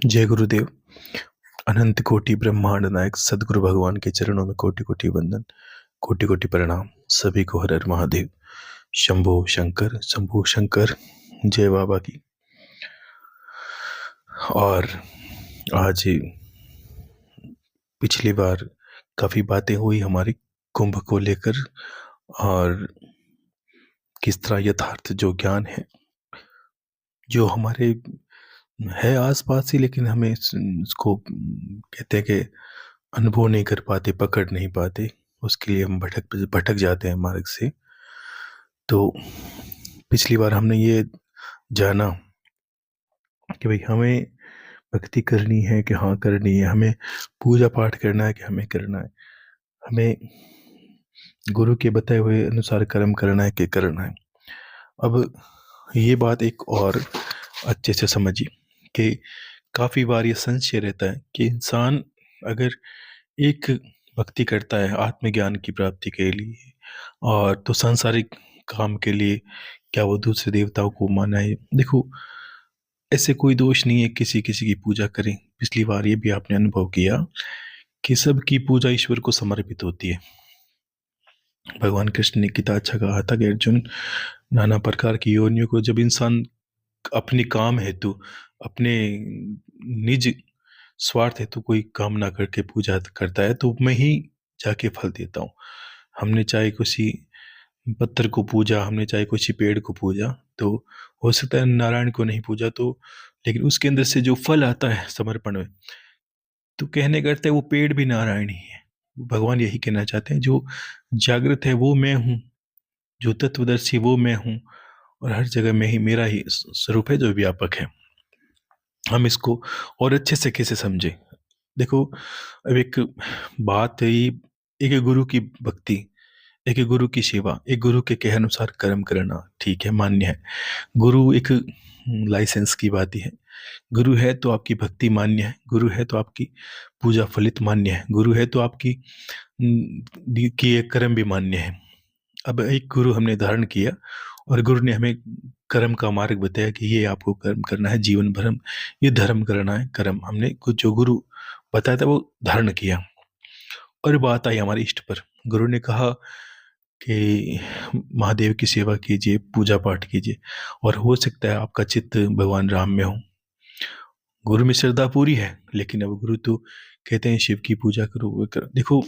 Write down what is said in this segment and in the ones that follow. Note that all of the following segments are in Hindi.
जय गुरुदेव। अनंत कोटि ब्रह्मांड नायक सदगुरु भगवान के चरणों में कोटि कोटि वंदन, कोटि कोटि प्रणाम। सभी को हर हर महादेव। शंभो शंकर। जय बाबा की। और आज पिछली बार काफी बातें हुई हमारी कुंभ को लेकर, और किस तरह यथार्थ जो ज्ञान है जो हमारे है आसपास ही, लेकिन हमें इसको कहते हैं कि अनुभव नहीं कर पाते, पकड़ नहीं पाते। उसके लिए हम भटक भटक जाते हैं मार्ग से। तो पिछली बार हमने ये जाना कि भाई हमें भक्ति करनी है कि हाँ करनी है, हमें पूजा पाठ करना है कि हमें करना है, हमें गुरु के बताए हुए अनुसार कर्म करना है कि करना है। अब ये बात एक और अच्छे से समझिए कि काफ़ी बार ये संशय रहता है कि इंसान अगर एक भक्ति करता है आत्मज्ञान की प्राप्ति के लिए, और तो सांसारिक काम के लिए क्या वो दूसरे देवताओं को मनाए। देखो, ऐसे कोई दोष नहीं है किसी किसी की पूजा करें। पिछली बार ये भी आपने अनुभव किया कि सबकी पूजा ईश्वर को समर्पित होती है। भगवान कृष्ण ने कितना अच्छा कहा था कि अर्जुन, नाना प्रकार की योनियों को जब इंसान अपने काम हेतु, अपने निज स्वार्थ हेतु कोई काम ना करके पूजा करता है, तो मैं ही जाके फल देता हूँ। हमने चाहे किसी पत्थर को पूजा, हमने चाहे किसी पेड़ को पूजा, तो हो सकता है नारायण को नहीं पूजा, तो लेकिन उसके अंदर से जो फल आता है समर्पण में, तो कहने करते हैं वो पेड़ भी नारायण ही है। भगवान यही कहना चाहते हैं, जो जागृत है वो मैं हूँ, जो तत्वदर्शी वो मैं हूँ, और हर जगह में ही मेरा ही स्वरूप है जो व्यापक है। हम इसको और अच्छे से कैसे समझे? देखो, अब एक बात है, एक गुरु की भक्ति, एक गुरु की सेवा, एक गुरु के कहे अनुसार कर्म करना ठीक है, मान्य है। गुरु एक लाइसेंस की बात ही है। गुरु है तो आपकी भक्ति मान्य है, गुरु है तो आपकी पूजा फलित मान्य है, गुरु है तो आपकी किए कर्म भी मान्य है। अब एक गुरु हमने धारण किया और गुरु ने हमें कर्म का मार्ग बताया कि ये आपको कर्म करना है, जीवन भर ये धर्म करना है। कर्म हमने कुछ जो गुरु बताया था वो धारण किया, और बात आई हमारे इष्ट पर। गुरु ने कहा कि महादेव की सेवा कीजिए, पूजा पाठ कीजिए, और हो सकता है आपका चित्त भगवान राम में हो। गुरु में श्रद्धा पूरी है, लेकिन अब गुरु तो कहते हैं शिव की पूजा करो, वो करो। देखो,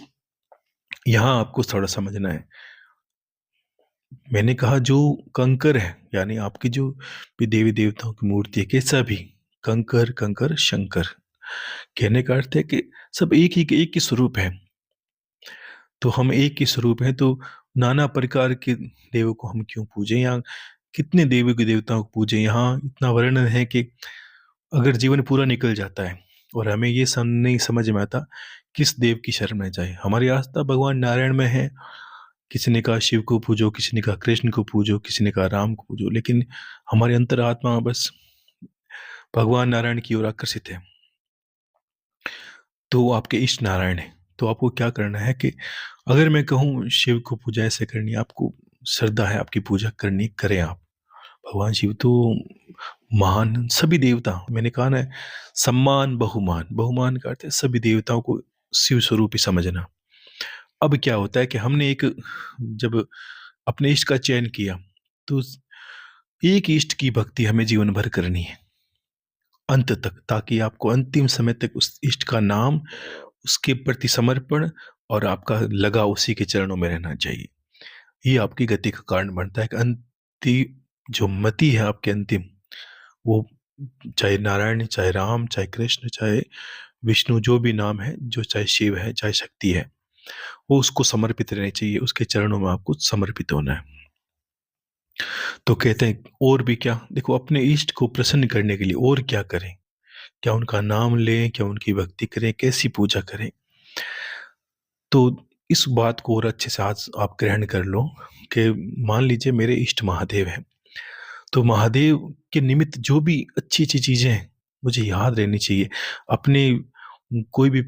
यहाँ आपको थोड़ा समझना है। मैंने कहा जो कंकर है, यानी आपकी जो भी देवी देवताओं की मूर्ति है, कैसा भी कंकर कंकर शंकर, कहने का अर्थ है कि सब एक ही स्वरूप है। तो हम एक ही स्वरूप हैं, तो नाना प्रकार के देवों को हम क्यों पूजें, या कितने देवी के देवताओं को पूजें? यहाँ इतना वर्णन है कि अगर जीवन पूरा निकल जाता है और हमें ये नहीं समझ में आता किस देव की शरण में जाए। हमारी आस्था भगवान नारायण में है। किसी ने कहा शिव को पूजो, किसी ने कहा कृष्ण को पूजो, किसी ने कहा राम को पूजो, लेकिन हमारी अंतरात्मा बस भगवान नारायण की ओर आकर्षित है। तो आपके इष्ट नारायण है, तो आपको क्या करना है कि अगर मैं कहूँ शिव को पूजा ऐसे करनी है, आपको श्रद्धा है, आपकी पूजा करनी, करें आप। भगवान शिव तो महान, सभी देवता, मैंने कहा ना, सम्मान बहुमान, बहुमान का अर्थ है सभी देवताओं को शिव स्वरूप ही समझना। अब क्या होता है कि हमने एक जब अपने इष्ट का चयन किया, तो एक इष्ट की भक्ति हमें जीवन भर करनी है, अंत तक, ताकि आपको अंतिम समय तक उस इष्ट का नाम, उसके प्रति समर्पण और आपका लगा उसी के चरणों में रहना चाहिए। ये आपकी गति का कारण बनता है कि अंतिम जो मति है आपके अंतिम, वो चाहे नारायण, चाहे राम, चाहे कृष्ण, चाहे विष्णु, जो भी नाम है, जो चाहे शिव है, चाहे शक्ति है, वो उसको समर्पित रहनी चाहिए। उसके चरणों में आपको समर्पित होना है। तो कहते हैं और भी क्या, देखो, अपने इष्ट को प्रसन्न करने के लिए और क्या करें? क्या उनका नाम लें, क्या उनकी भक्ति करें, कैसी पूजा करें? तो इस बात को और अच्छे से आज आप ग्रहण कर लो कि मान लीजिए मेरे इष्ट महादेव हैं, तो महादेव के निमित्त जो भी अच्छी अच्छी चीजें हैं मुझे याद रहनी चाहिए। अपने कोई भी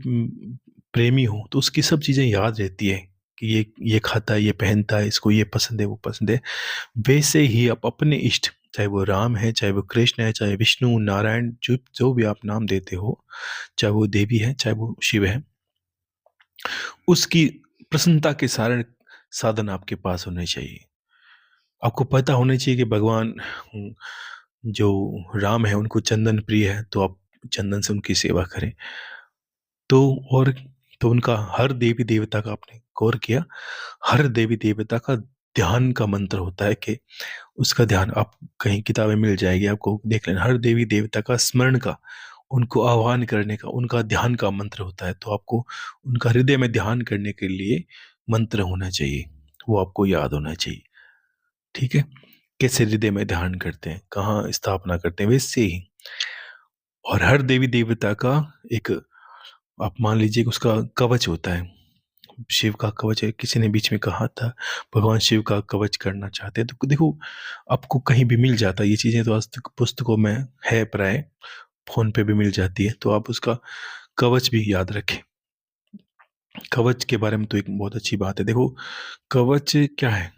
प्रेमी हो तो उसकी सब चीजें याद रहती है कि ये खाता है, ये पहनता है, इसको ये पसंद है, वो पसंद है। वैसे ही आप अपने इष्ट, चाहे वो राम है, चाहे वो कृष्ण है, चाहे विष्णु, नारायण, जो जो भी आप नाम देते हो, चाहे वो देवी है, चाहे वो शिव है, उसकी प्रसन्नता के सारे साधन आपके पास होने चाहिए। आपको पता होना चाहिए कि भगवान जो राम है उनको चंदन प्रिय है, तो आप चंदन से उनकी सेवा करें। तो और तो उनका हर देवी देवता का आपने गौर किया, हर देवी देवता का ध्यान का मंत्र होता है कि उसका ध्यान आप कहीं किताबें मिल जाएगी आपको, देख लेना। हर देवी देवता का स्मरण का, उनको आह्वान करने का, उनका ध्यान का मंत्र होता है। तो आपको उनका हृदय में ध्यान करने के लिए मंत्र होना चाहिए, वो आपको याद होना चाहिए। ठीक है, कैसे हृदय में ध्यान करते हैं, कहाँ स्थापना करते हैं, वैसे ही। और हर देवी देवता का एक, आप मान लीजिए कि उसका कवच होता है। शिव का कवच है, किसी ने बीच में कहा था भगवान शिव का कवच करना चाहते हैं, तो देखो आपको कहीं भी मिल जाता है ये चीज़ें, तो आज तक पुस्तकों में है प्राय, फोन पे भी मिल जाती है, तो आप उसका कवच भी याद रखें। कवच के बारे में तो एक बहुत अच्छी बात है। देखो कवच क्या है,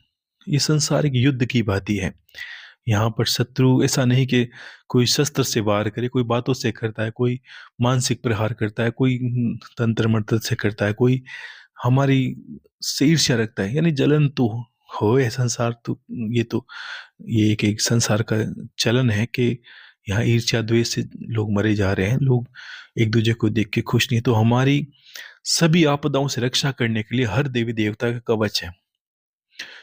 ये संसारिक युद्ध की बात ही है। यहाँ पर शत्रु ऐसा नहीं कि कोई शस्त्र से वार करे, कोई बातों से करता है, कोई मानसिक प्रहार करता है, कोई तंत्र मंत्र से करता है, कोई हमारी से ईर्ष्या रखता है, यानी जलन तो हो है संसार तो, ये एक संसार का चलन है कि यहाँ ईर्ष्या द्वेष से लोग मरे जा रहे हैं, लोग एक दूसरे को देख के खुश नहीं। तो हमारी सभी आपदाओं से रक्षा करने के लिए हर देवी देवता का कवच है।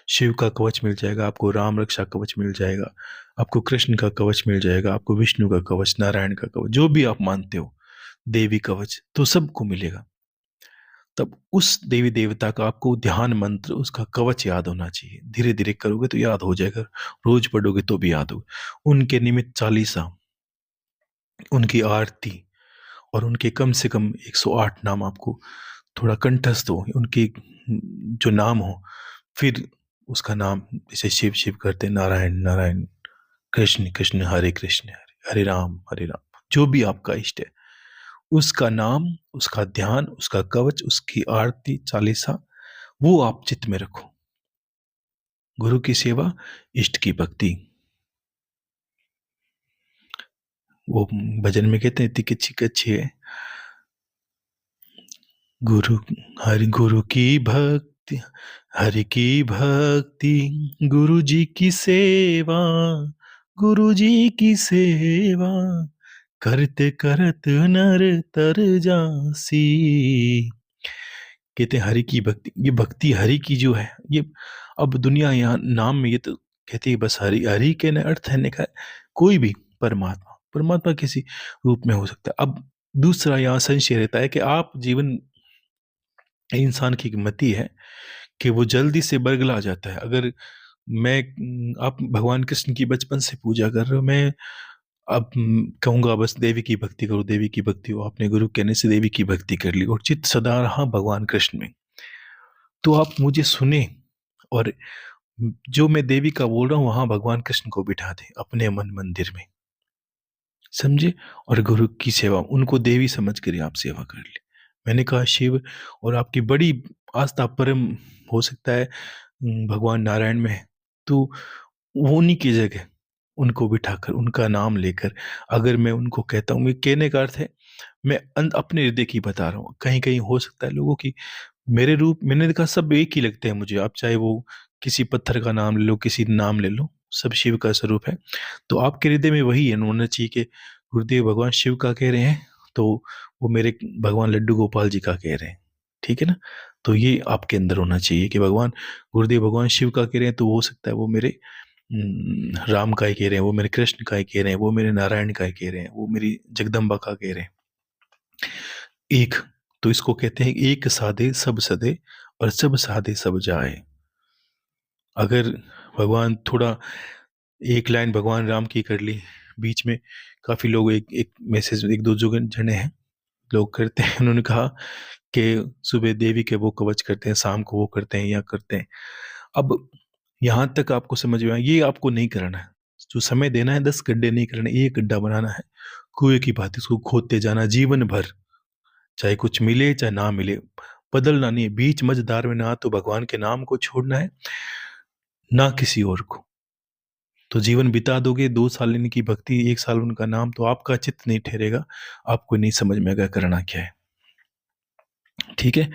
शिव का कवच मिल जाएगा आपको, राम रक्षा कवच मिल जाएगा आपको, कृष्ण का कवच मिल जाएगा आपको, विष्णु का कवच, नारायण का कवच, जो भी आप मानते हो, देवी कवच, तो सबको मिलेगा। तब उस देवी देवता का आपको ध्यान मंत्र, उसका कवच याद होना चाहिए। धीरे धीरे करोगे तो याद हो जाएगा, रोज पढ़ोगे तो भी याद होगा। उनके निमित्त चालीसा, उनकी आरती, और उनके कम से कम 108 नाम आपको थोड़ा कंठस्थ हो, उनके जो नाम हो। फिर उसका नाम, जैसे शिव शिव करते, नारायण नारायण, कृष्ण कृष्ण, हरे कृष्ण, हरे राम, जो भी आपका इष्ट है, उसका नाम, उसका ध्यान, उसका कवच, उसकी आरती चालीसा, वो आप चित्त में रखो। गुरु की सेवा, इष्ट की भक्ति, वो भजन में कहते हैं इतनी अच्छी अच्छी है। गुरु, हरि गुरु की भक्ति, हरि की भक्ति, गुरु जी की सेवा, गुरु जी की सेवा, करते करत नर तर जासी। कहते हैं हरि की भक्ति, ये भक्ति हरि की जो है, ये अब दुनिया यहाँ नाम में ये तो कहती है बस हरि, हरि के न अर्थ है का कोई भी परमात्मा, परमात्मा किसी रूप में हो सकता है। अब दूसरा यहाँ संशय रहता है कि आप जीवन, इंसान की मति है कि वो जल्दी से बरगला जाता है। अगर मैं, आप भगवान कृष्ण की बचपन से पूजा कर रहे हो, मैं अब कहूँगा बस देवी की भक्ति करो, देवी की भक्ति हो, आपने गुरु कहने से देवी की भक्ति कर ली और चित्त सदा रहा भगवान कृष्ण में, तो आप मुझे सुने, और जो मैं देवी का बोल रहा हूँ वहां भगवान कृष्ण को बिठा दे अपने मन मंदिर में, समझे। और गुरु की सेवा, उनको देवी समझ कर आप सेवा कर ले। मैंने कहा शिव, और आपकी बड़ी आस्था परम हो सकता है भगवान नारायण में है, तो वो उन्हीं की जगह उनको बिठाकर, उनका नाम लेकर, अगर मैं उनको कहता हूँ, मैं कहने का अर्थ है मैं अपने हृदय की बता रहा हूँ। कहीं कहीं हो सकता है लोगों की मेरे रूप, मैंने देखा सब एक ही लगते हैं मुझे, आप चाहे वो किसी पत्थर का नाम ले लो, किसी नाम ले लो, सब शिव का स्वरूप है। तो आपके हृदय में वही है, होना चाहिए कि गुरुदेव भगवान शिव का कह रहे हैं, तो वो मेरे भगवान लड्डू गोपाल जी का कह रहे हैं, ठीक है ना। तो ये आपके अंदर होना चाहिए कि भगवान गुरुदेव भगवान शिव का कह रहे हैं, तो हो सकता है वो मेरे राम का ही कह रहे हैं, वो मेरे कृष्ण का ही कह रहे हैं, वो मेरे नारायण का ही कह रहे हैं, वो मेरी जगदम्बा का कह रहे हैं। एक, तो इसको कहते हैं एक साधे सब सदे, और सब साधे सब जाए। अगर भगवान थोड़ा एक लाइन भगवान राम की कर ली, बीच में काफी लोग एक एक मैसेज, एक दो जो जने हैं लोग करते हैं, उन्होंने कहा कि सुबह देवी के वो कवच करते हैं, शाम को वो करते हैं, या करते हैं। अब यहां तक आपको समझ में आया, ये आपको नहीं करना है। जो समय देना है 10 गड्ढे नहीं करना, एक गड्ढा बनाना है, कुएं की बात, इसको खोदते जाना जीवन भर, चाहे कुछ मिले चाहे ना मिले, बदलना नहीं है। बीच मझधार में ना तो भगवान के नाम को छोड़ना है, ना किसी और को। तो जीवन बिता दोगे 2 साल इनकी भक्ति, 1 साल उनका नाम, तो आपका चित्त नहीं ठहरेगा, आपको नहीं समझ में आएगा करना क्या है। ठीक है?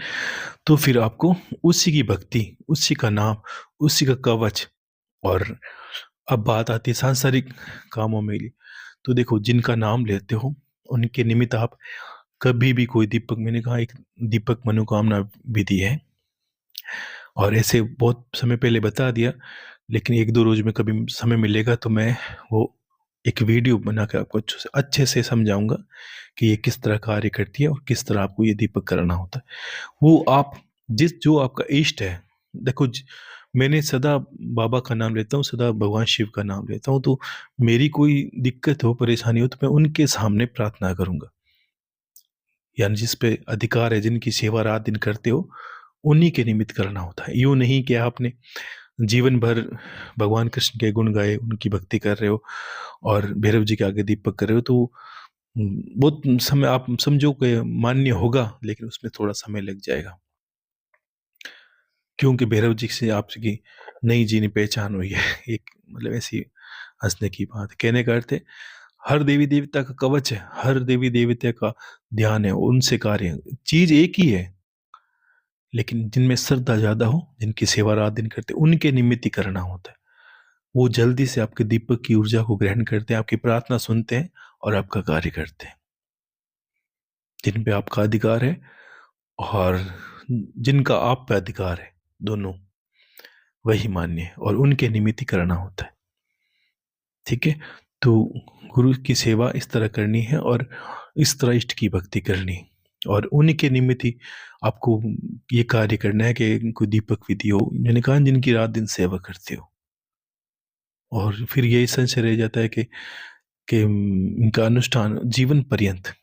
तो फिर आपको उसी की भक्ति, उसी का नाम, उसी का कवच। और अब बात आती है सांसारिक कामों में। तो देखो, जिनका नाम लेते हो उनके निमित्त आप कभी भी कोई दीपक, मैंने कहा एक दीपक मनोकामना विधि है, और ऐसे बहुत समय पहले बता दिया, लेकिन 1-2 रोज में कभी समय मिलेगा तो मैं वो एक वीडियो बना के आपको अच्छे से समझाऊंगा कि ये किस तरह कार्य करती है और किस तरह आपको ये दीपक करना होता है। वो आप जो आपका इष्ट है, देखो मैंने सदा बाबा का नाम लेता हूँ, सदा भगवान शिव का नाम लेता हूँ, तो मेरी कोई दिक्कत हो, परेशानी हो, तो मैं उनके सामने प्रार्थना करूंगा। यानी जिस पे अधिकार है, जिनकी सेवा रात दिन करते हो, उन्हीं के निमित्त करना होता है। यूं नहीं कि आपने जीवन भर भगवान कृष्ण के गुण गाए, उनकी भक्ति कर रहे हो और भैरव जी के आगे दीपक कर रहे हो, तो बहुत समय आप समझो कि मान्य होगा, लेकिन उसमें थोड़ा समय लग जाएगा, क्योंकि भैरव जी से आपकी नई जीनी पहचान हुई है। एक मतलब ऐसी हंसने की बात, कहने का अर्थ है हर देवी देवता का कवच है, हर देवी देवता का ध्यान है, उनसे कार्य, चीज एक ही है, लेकिन जिनमें श्रद्धा ज्यादा हो, जिनकी सेवा रात दिन करते, उनके निमित्त ही करना होता है। वो जल्दी से आपके दीपक की ऊर्जा को ग्रहण करते हैं, आपकी प्रार्थना सुनते हैं और आपका कार्य करते हैं। जिन पे आपका अधिकार है और जिनका आप पे अधिकार है, दोनों वही मान्य है, और उनके निमित्त ही करना होता है। ठीक है? तो गुरु की सेवा इस तरह करनी है और इस तरह इष्ट की भक्ति करनी है, और उन्हीं निमित्त ही आपको ये कार्य करना है कि कोई दीपक विधि हो, मैंने कहा जिनकी रात दिन सेवा करते हो। और फिर यही संशय रह जाता है कि इनका अनुष्ठान जीवन पर्यंत,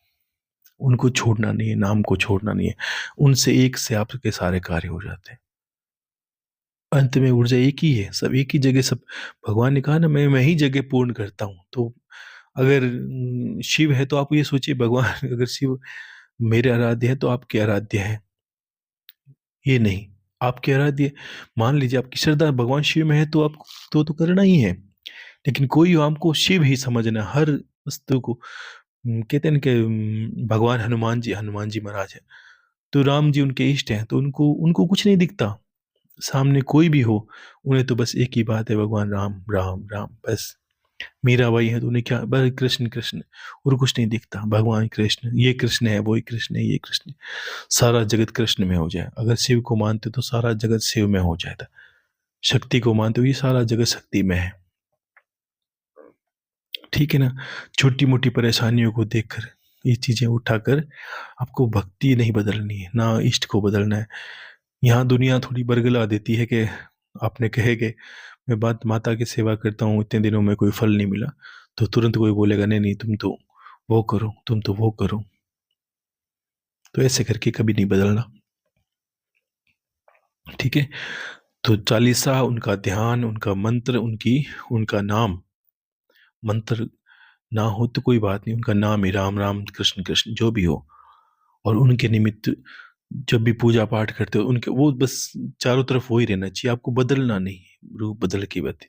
उनको छोड़ना नहीं है, नाम को छोड़ना नहीं है, उनसे एक से आपके सारे कार्य हो जाते हैं। अंत में ऊर्जा एक ही है, सब एक ही जगह, सब भगवान ने कहा ना, मैं ही जगह पूर्ण करता हूँ। तो अगर शिव है तो आप ये सोचिए, भगवान अगर शिव मेरे आराध्य है तो आपके आराध्य है, ये नहीं, आपके आराध्य। मान लीजिए आपकी श्रद्धा भगवान शिव में है तो आप तो करना ही है, लेकिन कोई हमको शिव ही समझना, हर वस्तु को। कहते हैं कि भगवान हनुमान जी महाराज है, तो राम जी उनके इष्ट हैं, तो उनको उनको कुछ नहीं दिखता, सामने कोई भी हो, उन्हें तो बस एक ही बात है, भगवान राम राम राम, बस। मीराबाई है तो उन्हें क्या, बस कृष्ण कृष्ण, और कुछ नहीं दिखता, भगवान कृष्ण, ये कृष्ण है, वो कृष्ण है, ये कृष्ण है। सारा जगत कृष्ण में हो जाए, अगर शिव को मानते तो सारा जगत शिव में हो जाता, शक्ति को मानते हो ये सारा जगत शक्ति में है। ठीक है ना? छोटी मोटी परेशानियों को देखकर, ये चीजें उठाकर आपको भक्ति नहीं बदलनी है, ना इष्ट को बदलना है। यहाँ दुनिया थोड़ी बरगला देती है कि आपने कहे कि मैं बात माता की सेवा करता हूँ, इतने दिनों में कोई फल नहीं मिला, तो तुरंत कोई बोलेगा नहीं नहीं, तुम तो वो करो, तुम तो वो करो। तो ऐसे करके कभी नहीं बदलना। ठीक है? तो चालीसा, उनका ध्यान, उनका मंत्र, उनका नाम, मंत्र ना हो तो कोई बात नहीं, उनका नाम ही राम राम कृष्ण कृष्ण जो भी हो, और उनके निमित्त जब भी पूजा पाठ करते हो उनके, वो बस चारों तरफ वो ही रहना चाहिए, आपको बदलना नहीं है। रूप बदल की बात है।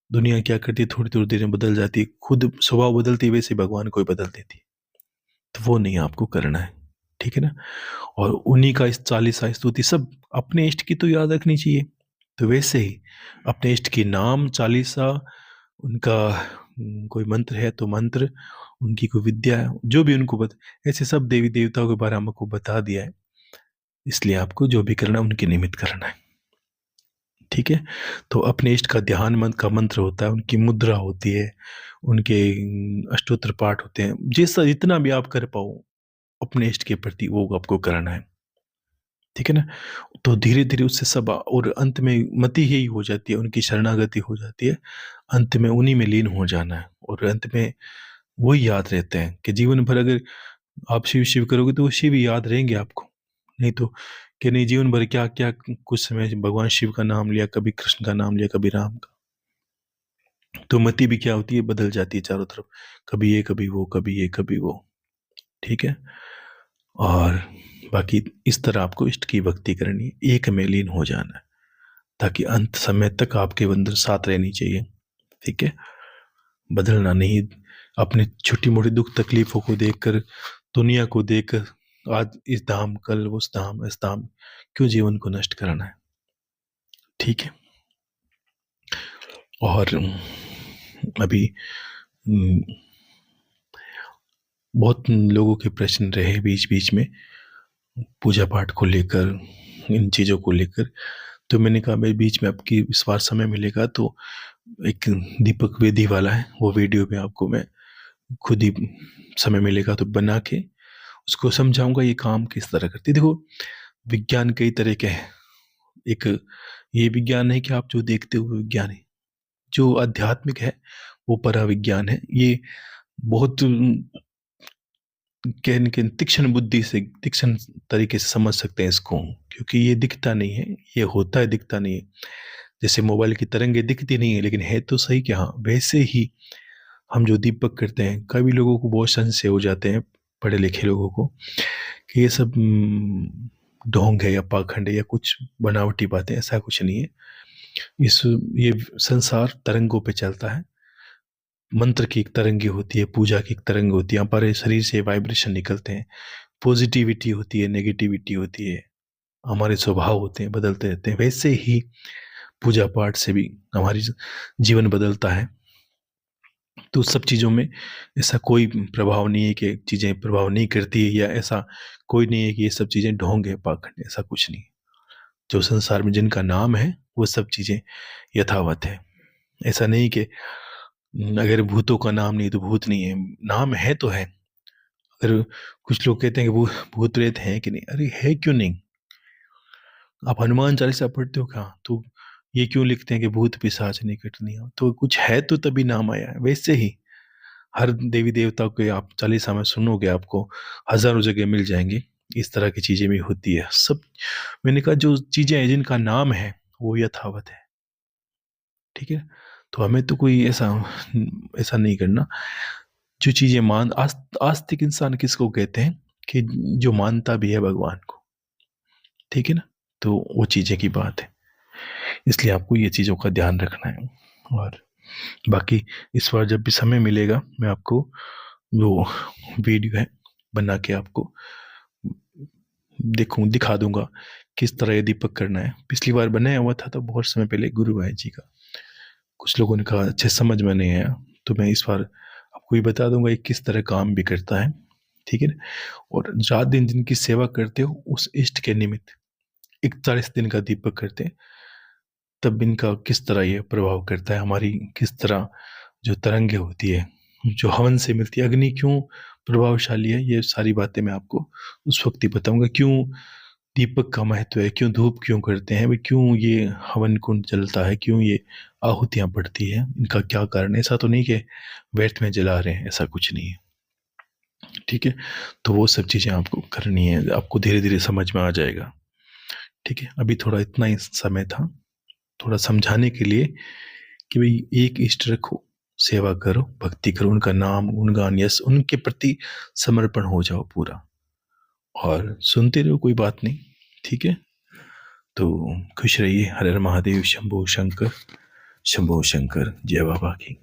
दुनिया क्या करती है, थोड़ी थोड़ी देर में बदल जाती है, खुद स्वभाव बदलती है, वैसे भगवान को ही बदल देती है। तो वो नहीं आपको करना है। ठीक है ना? और उन्हीं का इस चालीसा स्तुति सब अपने इष्ट की तो याद रखनी चाहिए, तो वैसे ही अपने इष्ट की नाम चालीसा, उनका कोई मंत्र है तो मंत्र, उनकी कोई विद्या है जो भी उनको ऐसे सब देवी देवताओं के बारे में हमको बता दिया है, इसलिए आपको जो भी करना है उनके निमित्त करना है। ठीक है? तो अपने इष्ट का ध्यान मंत्र का मंत्र होता है, उनकी मुद्रा होती है, उनके अष्टोत्र पाठ होते हैं, जैसा जितना भी आप कर पाओ अपने इष्ट के प्रति वो आपको करना है। ठीक है ना? तो धीरे धीरे उससे सब, और अंत में मति ही हो जाती है, उनकी शरणागति हो जाती है, अंत में उन्हीं में लीन हो जाना है, और अंत में वही याद रहते हैं कि जीवन भर अगर आप शिव शिव करोगे तो वो शिव ही याद रहेंगे आपको। नहीं तो कि नहीं, जीवन भर क्या क्या, कुछ समय भगवान शिव का नाम लिया, कभी कृष्ण का नाम लिया, कभी राम का, तो मति भी क्या होती है, बदल जाती है चारों तरफ, कभी ये कभी वो, कभी ये कभी वो। ठीक है? और बाकी इस तरह आपको इष्ट की भक्ति करनी है, एक में लीन हो जाना है, ताकि अंत समय तक आपके अंदर साथ रहनी चाहिए। ठीक है? बदलना नहीं, अपने छोटी-मोटी दुःख तकलीफ़ों को देखकर, दुनिया को देखकर आज इस धाम, कल उस धाम, इस धाम, क्यों जीवन को नष्ट कराना है? ठीक है? और अभी उम, बहुत लोगों के प्रश्न रहे बीच-बीच में पूजा पाठ को लेकर, इन चीज़ों को लेकर, तो मैंने कहा मैं बीच में आपकी इस बार समय मिलेगा तो एक दीपक वेदी वाला है, वो वीडियो में आपको मैं खुद ही समय मिलेगा तो बना के उसको समझाऊँगा ये काम किस तरह करती है। देखो, विज्ञान कई तरह के हैं। एक ये विज्ञान नहीं कि आप जो देखते हो वो विज्ञान है। जो आध्यात्मिक है वो पराविज्ञान है। ये बहुत तीक्ष्ण बुद्धि से, तीक्ष्ण तरीके से समझ सकते हैं इसको, क्योंकि ये दिखता नहीं है, ये होता है, दिखता नहीं है। जैसे मोबाइल की तरंगें दिखती नहीं है लेकिन है तो सही कि हाँ, वैसे ही हम जो दीपक करते हैं, कभी लोगों को बहुत संशय हो जाते हैं, पढ़े लिखे लोगों को, कि ये सब ढोंग है या पाखंड है या कुछ बनावटी बातें, ऐसा कुछ नहीं है। ये संसार तरंगों पे चलता है। मंत्र की एक तरंगी होती है, पूजा की एक तरंग होती है, हमारे शरीर से वाइब्रेशन निकलते हैं, पॉजिटिविटी होती है, नेगेटिविटी होती है, हमारे स्वभाव होते हैं, बदलते रहते हैं। वैसे ही पूजा पाठ से भी हमारी जीवन बदलता है। तो सब चीज़ों में ऐसा कोई प्रभाव नहीं है कि चीज़ें प्रभाव नहीं करती है, या ऐसा कोई नहीं है कि ये सब चीज़ें ढोंग है, पाखंड है, ऐसा कुछ नहीं। जो संसार में जिनका नाम है वो सब चीज़ें यथावत है। ऐसा नहीं कि अगर भूतों का नाम नहीं तो भूत नहीं है, नाम है तो है। अगर कुछ लोग कहते हैं कि वो भूत प्रेत है कि नहीं, अरे है क्यों नहीं? आप हनुमान चालीसा पढ़ते हो क्या? तो ये क्यों लिखते हैं कि भूत पिशाच निकट नहीं आओ? तो कुछ है तो तभी नाम आया है। वैसे ही हर देवी देवता के आप चालीसा में सुनोगे, आपको हजारों जगह मिल जाएंगे, इस तरह की चीजें भी होती है सब। मैंने कहा जो चीजें हैं जिनका नाम है वो यथावत है। ठीक है? तो हमें तो कोई ऐसा ऐसा नहीं करना। जो चीजें आस्तिक इंसान किसको कहते हैं? कि जो मानता भी है भगवान को। ठीक है ना? तो वो चीजें की बात है, इसलिए आपको ये चीजों का ध्यान रखना है। और बाकी इस बार जब भी समय मिलेगा मैं आपको वो वीडियो है बना के आपको दिखा दूंगा किस तरह ये दीपक करना है। पिछली बार बनाया हुआ था तो बहुत समय पहले गुरु भाई जी का, कुछ लोगों ने कहा अच्छे समझ में नहीं आया, तो मैं इस बार आपको ये बता दूंगा ये किस तरह काम भी करता है। ठीक है ना? और 4 दिन जिनकी सेवा करते हो उस इष्ट के निमित्त 41 दिन का दीपक करते हैं, तब इनका किस तरह ये प्रभाव करता है, हमारी किस तरह जो तरंगे होती है, जो हवन से मिलती है, अग्नि क्यों प्रभावशाली है, ये सारी बातें मैं आपको उस वक्त ही बताऊंगा। क्यों दीपक का महत्व है, क्यों धूप क्यों करते हैं, क्यों ये हवन कुंड जलता है, क्यों ये आहुतियाँ पड़ती है, इनका क्या कारण है। ऐसा तो नहीं कि व्यर्थ में जला रहे हैं, ऐसा कुछ नहीं है। ठीक है? तो वो सब चीज़ें आपको करनी है, आपको धीरे धीरे समझ में आ जाएगा। ठीक है? अभी थोड़ा इतना ही समय था, थोड़ा समझाने के लिए कि भाई एक इष्ट रखो, सेवा करो, भक्ति करो, उनका नाम गुणगान यश उनके प्रति समर्पण हो जाओ पूरा, और सुनते रहो, कोई बात नहीं। ठीक है? तो खुश रहिए। हर हर महादेव, शंभो शंकर, शंभो शंकर, जय बाबा की।